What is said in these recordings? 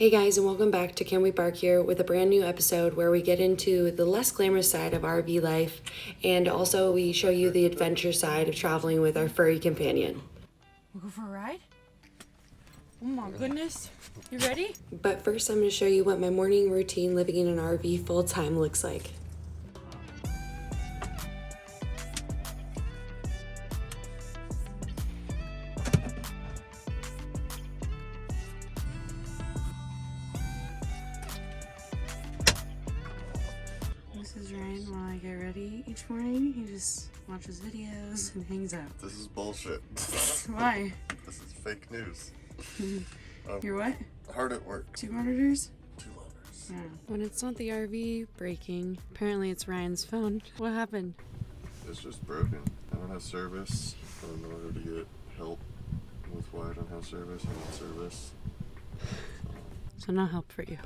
Hey guys, and welcome back to Can We Bark here with a brand new episode where we get into the less glamorous side of RV life, and also we show you the adventure side of traveling with our furry companion. We'll go for a ride? Oh my goodness. You ready? But first I'm going to show you what my morning routine living in an RV full-time looks like. This is Ryan while I get ready each morning. He just watches videos and hangs out. This is bullshit. Why? This is fake news. You're what? Hard at work. 2 monitors? 2 monitors. Yeah. When it's not the RV breaking, apparently it's Ryan's phone. What happened? It's just broken. I don't have service. I don't know how to get help with why I don't have service. I need service. So no help for you.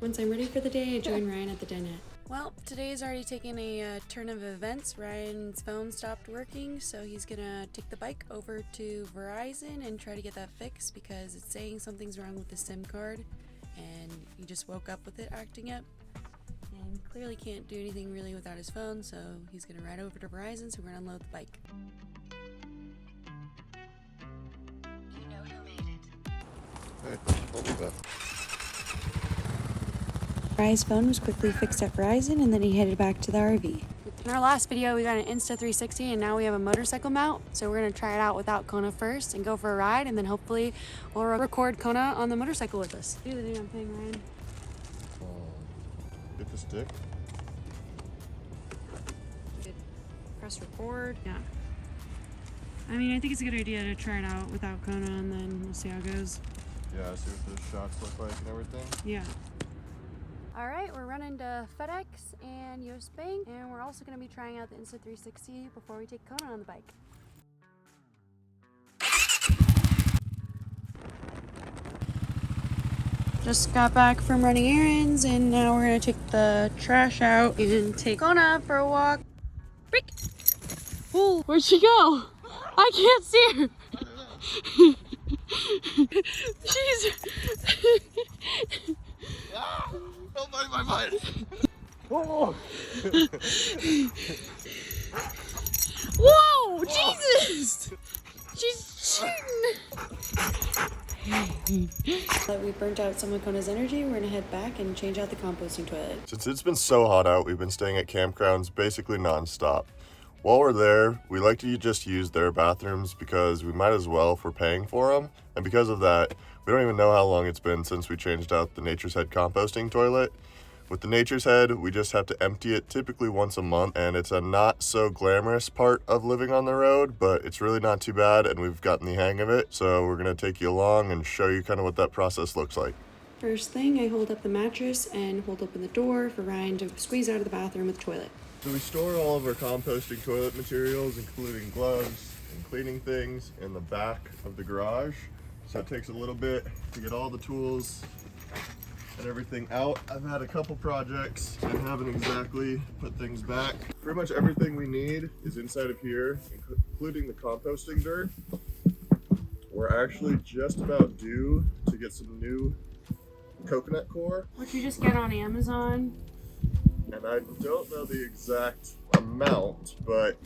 Once I'm ready for the day, I join Ryan at the dinette. Well, today's already taken a turn of events. Ryan's phone stopped working, so he's gonna take the bike over to Verizon and try to get that fixed because it's saying something's wrong with the SIM card, and he just woke up with it acting up, and clearly can't do anything really without his phone, so he's gonna ride over to Verizon, so we're gonna unload the bike. You know who made it. Hey, I'll be back. Ryan's phone was quickly fixed at Verizon, and then he headed back to the RV. In our last video, we got an Insta360, and now we have a motorcycle mount. So we're gonna try it out without Kona first and go for a ride, and then hopefully we'll record Kona on the motorcycle with us. Do the damn thing, Ryan. Get the stick. Good. Press record. Yeah. I mean, I think it's a good idea to try it out without Kona, and then we'll see how it goes. Yeah, see what the shots look like and everything. Yeah. All right, we're running to FedEx and US Bank, and we're also going to be trying out the Insta360 before we take Kona on the bike. Just got back from running errands, and now we're going to take the trash out and take Kona for a walk. Break! Oh, where'd she go? I can't see her. She's... Don't bite my butt! Oh! Whoa! Jesus! She's cheating! We burnt out some of Kona's energy. We're gonna head back and change out the composting toilet. Since it's been so hot out, we've been staying at campgrounds basically non-stop. While we're there, we like to just use their bathrooms because we might as well if we're paying for them. And because of that, we don't even know how long it's been since we changed out the Nature's Head composting toilet. With the Nature's Head, we just have to empty it typically once a month, and it's a not so glamorous part of living on the road, but it's really not too bad, and we've gotten the hang of it. So we're gonna take you along and show you kind of what that process looks like. First thing, I hold up the mattress and hold open the door for Ryan to squeeze out of the bathroom with the toilet. So we store all of our composting toilet materials, including gloves and cleaning things, in the back of the garage. So it takes a little bit to get all the tools and everything out. I've had a couple projects and haven't exactly put things back. Pretty much everything we need is inside of here, including the composting dirt. We're actually just about due to get some new coconut core. Which you just get on Amazon. And I don't know the exact amount, but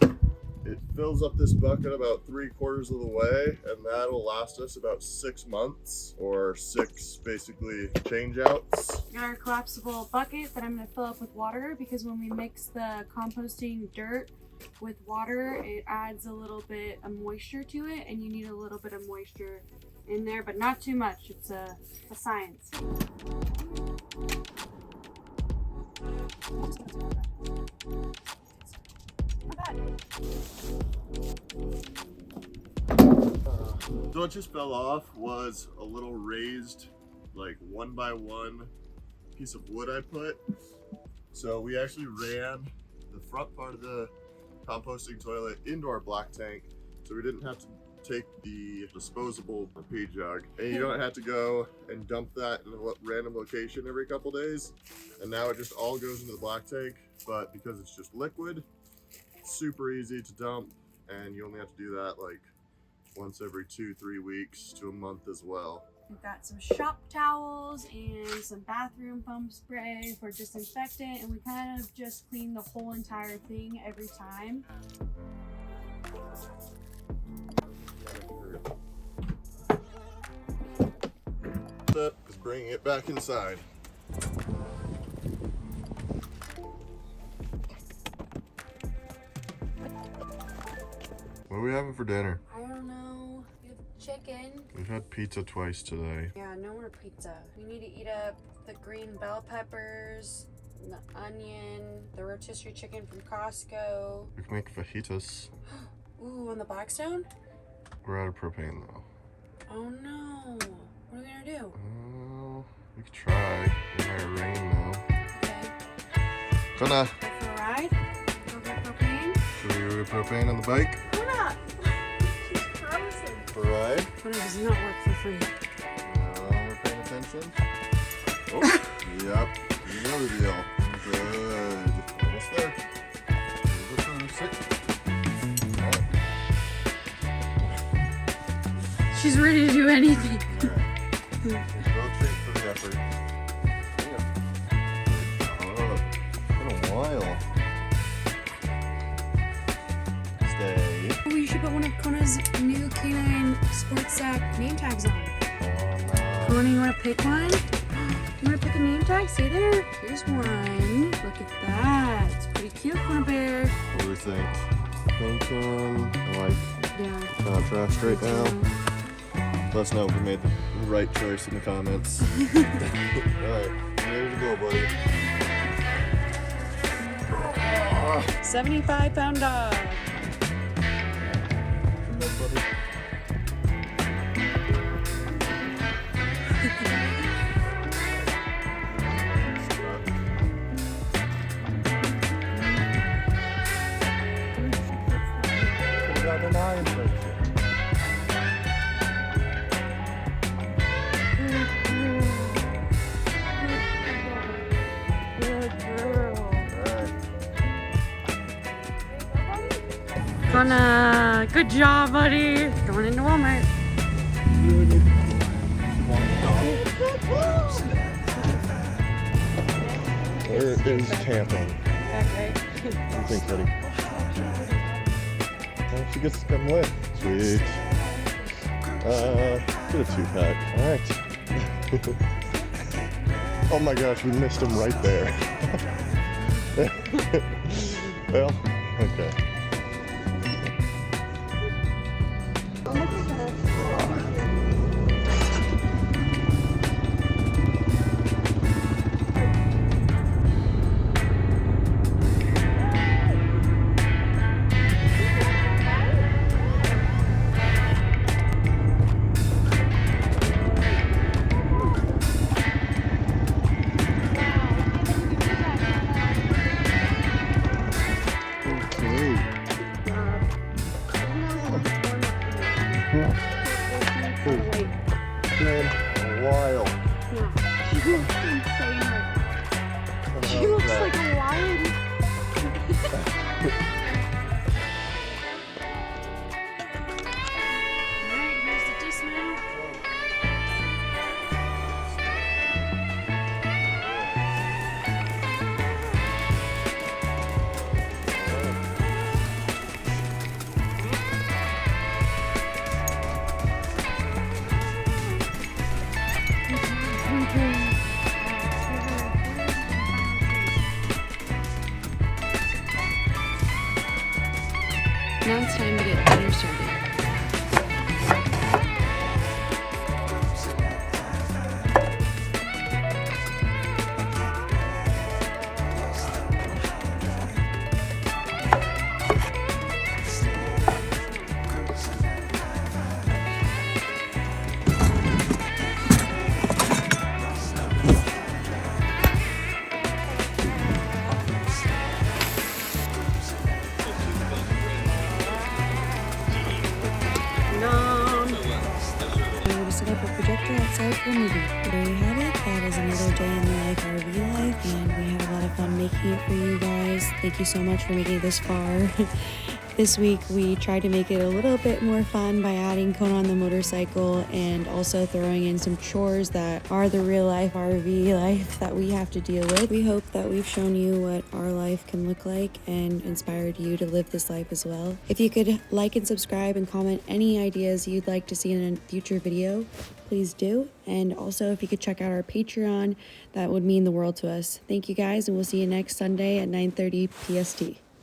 it fills up this bucket about 3/4 of the way, and that'll last us about 6 months, or 6 basically change outs. Got our collapsible bucket that I'm going to fill up with water because when we mix the composting dirt with water, it adds a little bit of moisture to it, and you need a little bit of moisture in there, but not too much. It's a science. So what just fell off was a little raised, like 1x1 piece of wood I put. So we actually ran the front part of the composting toilet into our black tank, so we didn't have to take the disposable pee jug, and you don't have to go and dump that in a random location every couple days. And now it just all goes into the black tank, but because it's just liquid, it's super easy to dump, and you only have to do that like once every 2-3 weeks to a month as well. We've got some shop towels and some bathroom foam spray for disinfectant, and we kind of just clean the whole entire thing every time. That is bringing it back inside. What are we having for dinner? I don't know. We have chicken. We've had pizza twice today. Yeah, no more pizza. We need to eat up the green bell peppers, the onion, the rotisserie chicken from Costco. We can make fajitas. Ooh, on the Blackstone? We're out of propane though. Oh no. What are we gonna do? We could try. It might rain though. Okay. Kona, Go for a ride? Go get propane? should we go get propane on the bike? Kona! She's frozen. For a ride? Kona does not work for free. We're paying attention. Oh, yep. You know the deal. Good. Almost there. She's ready to do anything. No treat for the effort. It's been a while. Stay. Oh, you should put one of Kona's new canine sports sack name tags on. Kona, you want to pick one? You want to pick a name tag? See there? Here's one. Look at that. It's pretty cute, Kona Bear. What do we think? I like Yeah. contrast right now. Let us know if we made the right choice in the comments. Alright, ready to go, buddy. 75-pound dog. Go, buddy. Kona, good job, buddy. Going into Walmart. Where is camping? Okay. What do you think, buddy? Oh, she gets to come with. Sweet. Get a 2-pack. Alright. Oh my gosh, we missed him right there. Well, okay. She looks like a lion. Alright, here's the dismount. Now it's time to get dinner started. movie. There you have it. That is another day in the life RV life, and we had a lot of fun making it for you guys. Thank you so much for making it this far. This week we tried to make it a little bit more fun by adding Kona on the motorcycle and also throwing in some chores that are the real life RV life that we have to deal with. We hope that we've shown you what our life can look like and inspired you to live this life as well. If you could like and subscribe and comment any ideas you'd like to see in a future video, please do. And also if you could check out our Patreon, that would mean the world to us. Thank you guys, and we'll see you next Sunday at 9:30 PST.